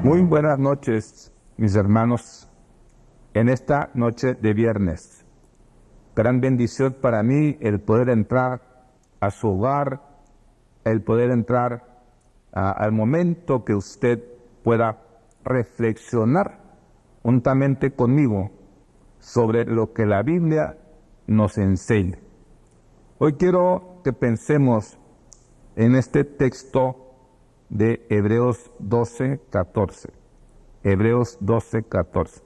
Muy buenas noches, mis hermanos, en esta noche de viernes. Gran bendición para mí el poder entrar a su hogar, el poder entrar al momento que usted pueda reflexionar juntamente conmigo sobre lo que la Biblia nos enseña. Hoy quiero que pensemos en este texto de Hebreos 12:14. Hebreos 12:14.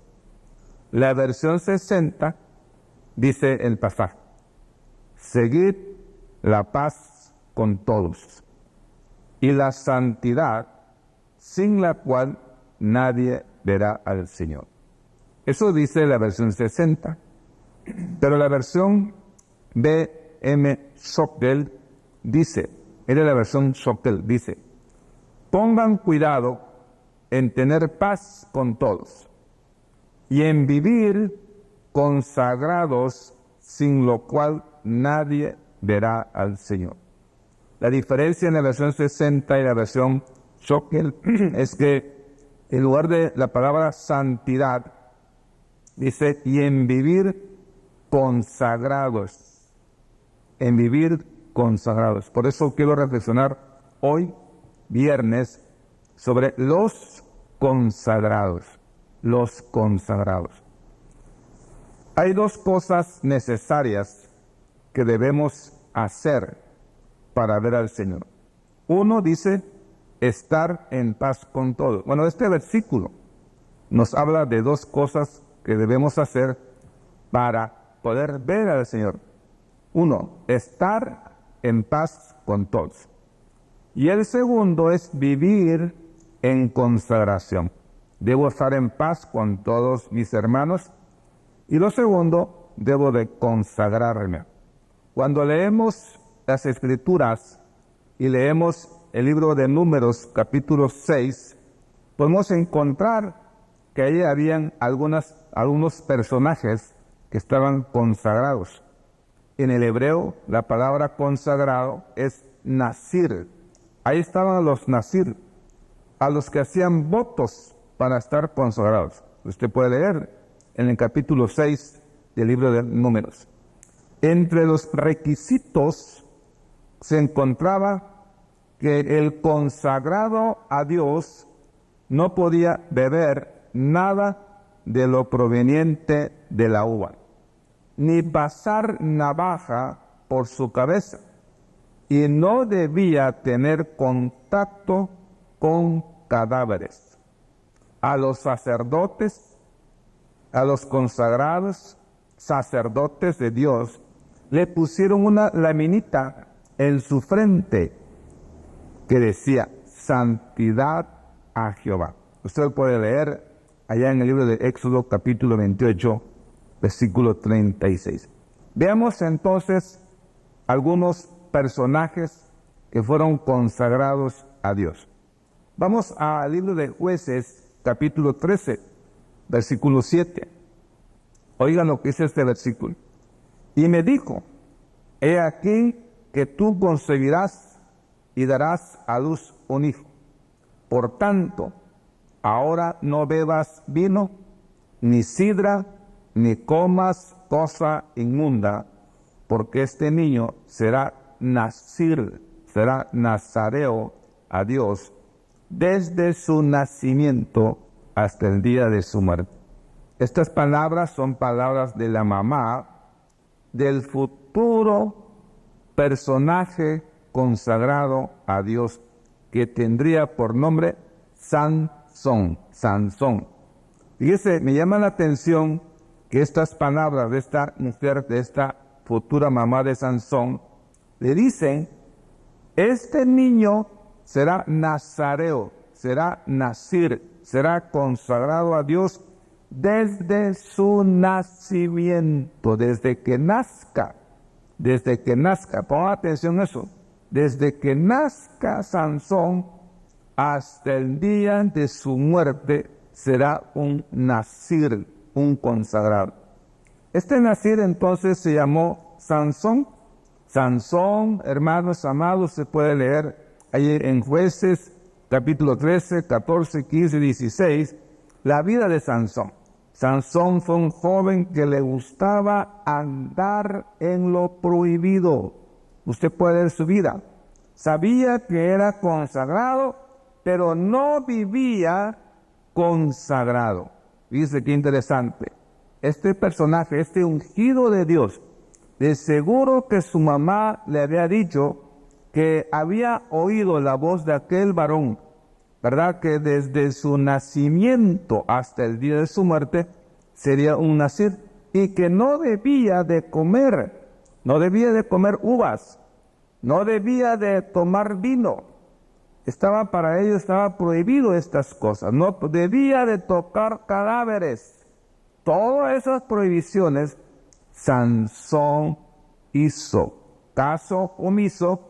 La versión 60 dice el pasaje: seguid la paz con todos y la santidad, sin la cual nadie verá al Señor. Eso dice la versión 60, pero la versión B.M. Schockel dice, era la versión Schockel, dice: pongan cuidado en tener paz con todos y en vivir consagrados, sin lo cual nadie verá al Señor. La diferencia en la versión 60 y la versión Schockel es que en lugar de la palabra santidad, dice, y en vivir consagrados. En vivir consagrados. Por eso quiero reflexionar hoy, viernes, sobre los consagrados. Los consagrados. Hay dos cosas necesarias que debemos hacer para ver al Señor. Uno dice, estar en paz con todos. Bueno, este versículo nos habla de dos cosas que debemos hacer para poder ver al Señor. Uno, estar en paz con todos. Y el segundo es vivir en consagración. Debo estar en paz con todos mis hermanos. Y lo segundo, debo de consagrarme. Cuando leemos las Escrituras y leemos el libro de Números, capítulo 6, podemos encontrar que allí habían algunos personajes que estaban consagrados. En el hebreo, la palabra consagrado es nazir. Ahí estaban los nazir, a los que hacían votos para estar consagrados. Usted puede leer en el capítulo 6 del libro de Números. Entre los requisitos se encontraba que el consagrado a Dios no podía beber nada de lo proveniente de la uva, ni pasar navaja por su cabeza, y no debía tener contacto con cadáveres. A los sacerdotes, a los consagrados sacerdotes de Dios, le pusieron una laminita en su frente que decía, santidad a Jehová. Usted lo puede leer allá en el libro de Éxodo, capítulo 28, versículo 36. Veamos entonces algunos personajes que fueron consagrados a Dios. Vamos al libro de Jueces, capítulo 13, versículo 7. Oigan lo que dice este versículo. Y me dijo, he aquí que tú concebirás y darás a luz un hijo. Por tanto, ahora no bebas vino, ni sidra, ni comas cosa inmunda, porque este niño será nazareo a Dios desde su nacimiento hasta el día de su muerte. Estas palabras son palabras de la mamá del futuro personaje consagrado a Dios, que tendría por nombre Sansón. Fíjese, me llama la atención que estas palabras de esta mujer, de esta futura mamá de Sansón, le dicen, este niño será nazareo, será nazir, será consagrado a Dios desde su nacimiento, desde que nazca, ponga atención a eso, desde que nazca Sansón hasta el día de su muerte será un nazir, un consagrado. Este nazir entonces se llamó Sansón. Sansón, hermanos amados, se puede leer ahí en Jueces capítulo 13, 14, 15 y 16, la vida de Sansón. Sansón fue un joven que le gustaba andar en lo prohibido. Usted puede ver su vida. Sabía que era consagrado, pero no vivía consagrado. Dice qué interesante. Este personaje, este ungido de Dios, de seguro que su mamá le había dicho que había oído la voz de aquel varón, ¿verdad? Que desde su nacimiento hasta el día de su muerte sería un nazir y que no debía de comer uvas, no debía de tomar vino. Para ellos estaba prohibido estas cosas, no debía de tocar cadáveres. Todas esas prohibiciones, Sansón hizo caso omiso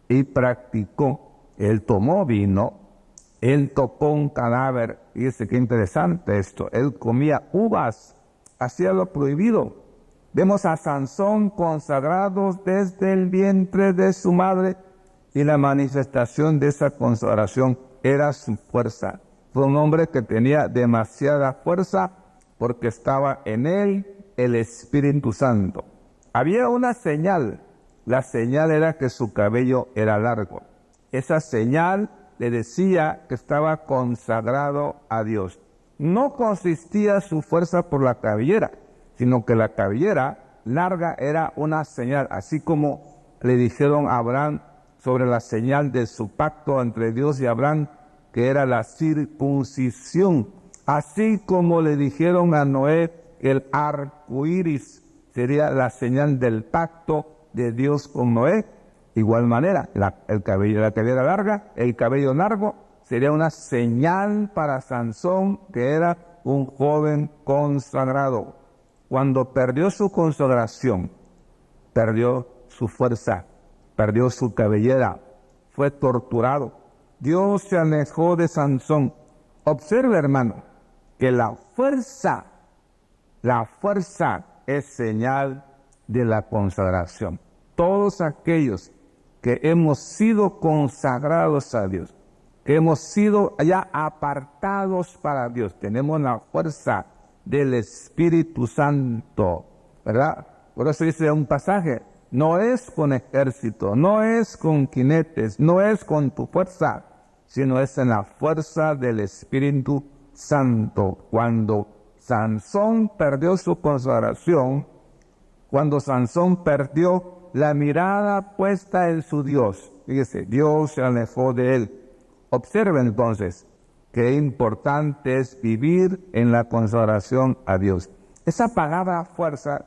y practicó. Él tomó vino, él tocó un cadáver, y dice qué interesante esto, él comía uvas, hacía lo prohibido. Vemos a Sansón consagrado desde el vientre de su madre, y la manifestación de esa consagración era su fuerza. Fue un hombre que tenía demasiada fuerza porque estaba en él el Espíritu Santo. Había una señal, la señal era que su cabello era largo. Esa señal le decía que estaba consagrado a Dios. No consistía su fuerza por la cabellera, sino que la cabellera larga era una señal, así como le dijeron a Abraham sobre la señal de su pacto entre Dios y Abraham, que era la circuncisión. Así como le dijeron a Noé, el arco iris sería la señal del pacto de Dios con Noé. Igual manera, la cabellera larga, el cabello largo, sería una señal para Sansón, que era un joven consagrado. Cuando perdió su consagración, perdió su fuerza, perdió su cabellera, fue torturado. Dios se alejó de Sansón. Observe, hermano, que la fuerza es señal de la consagración. Todos aquellos que hemos sido consagrados a Dios, que hemos sido ya apartados para Dios, tenemos la fuerza del Espíritu Santo, ¿verdad? Por eso dice un pasaje, no es con ejército, no es con jinetes, no es con tu fuerza, sino es en la fuerza del Espíritu Santo. Cuando Sansón perdió su consagración, cuando Sansón perdió la mirada puesta en su Dios, fíjese, Dios se alejó de él. Observen entonces qué importante es vivir en la consagración a Dios. Esa palabra fuerza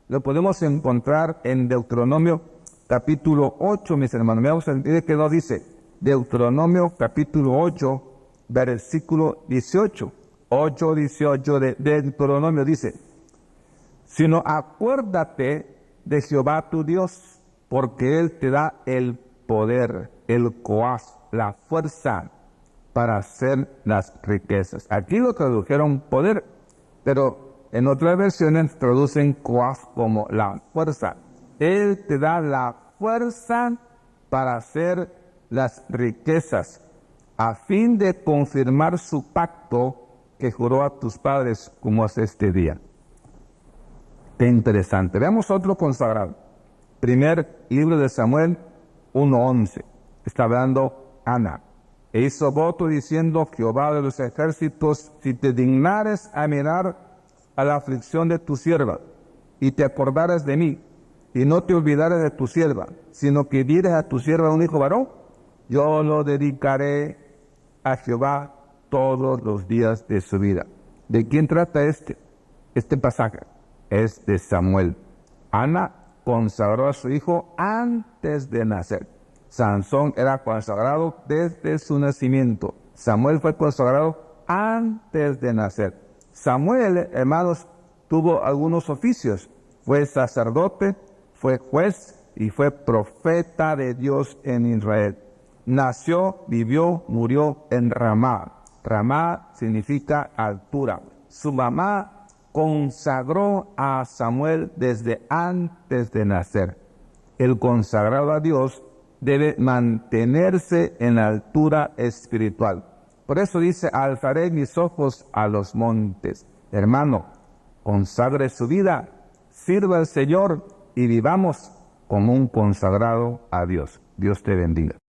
lo podemos encontrar en Deuteronomio capítulo 8, mis hermanos. Veamos que no dice Deuteronomio capítulo 8, versículo 18. 8:18 de Deuteronomio dice, sino acuérdate de Jehová tu Dios, porque Él te da el poder, el coaz, la fuerza para hacer las riquezas. Aquí lo tradujeron poder, pero en otras versiones traducen coaz como la fuerza. Él te da la fuerza para hacer las riquezas, a fin de confirmar su pacto que juró a tus padres como hace este día. Qué interesante. Veamos otro consagrado. Primer libro de Samuel 1:11. Está hablando Ana. E hizo voto diciendo, Jehová de los ejércitos, si te dignares a mirar a la aflicción de tu sierva, y te acordares de mí, y no te olvidares de tu sierva, sino que dieres a tu sierva un hijo varón, yo lo dedicaré a Jehová todos los días de su vida. ¿De quién trata este pasaje? Es de Samuel. Ana consagró a su hijo antes de nacer. Sansón era consagrado desde su nacimiento. Samuel fue consagrado antes de nacer. Samuel, hermanos, tuvo algunos oficios. Fue sacerdote, fue juez y fue profeta de Dios en Israel. Nació, vivió, murió en Ramá. Ramá significa altura. Su mamá consagró a Samuel desde antes de nacer. El consagrado a Dios debe mantenerse en la altura espiritual. Por eso dice, alzaré mis ojos a los montes. Hermano, consagre su vida, sirva al Señor y vivamos como un consagrado a Dios. Dios te bendiga.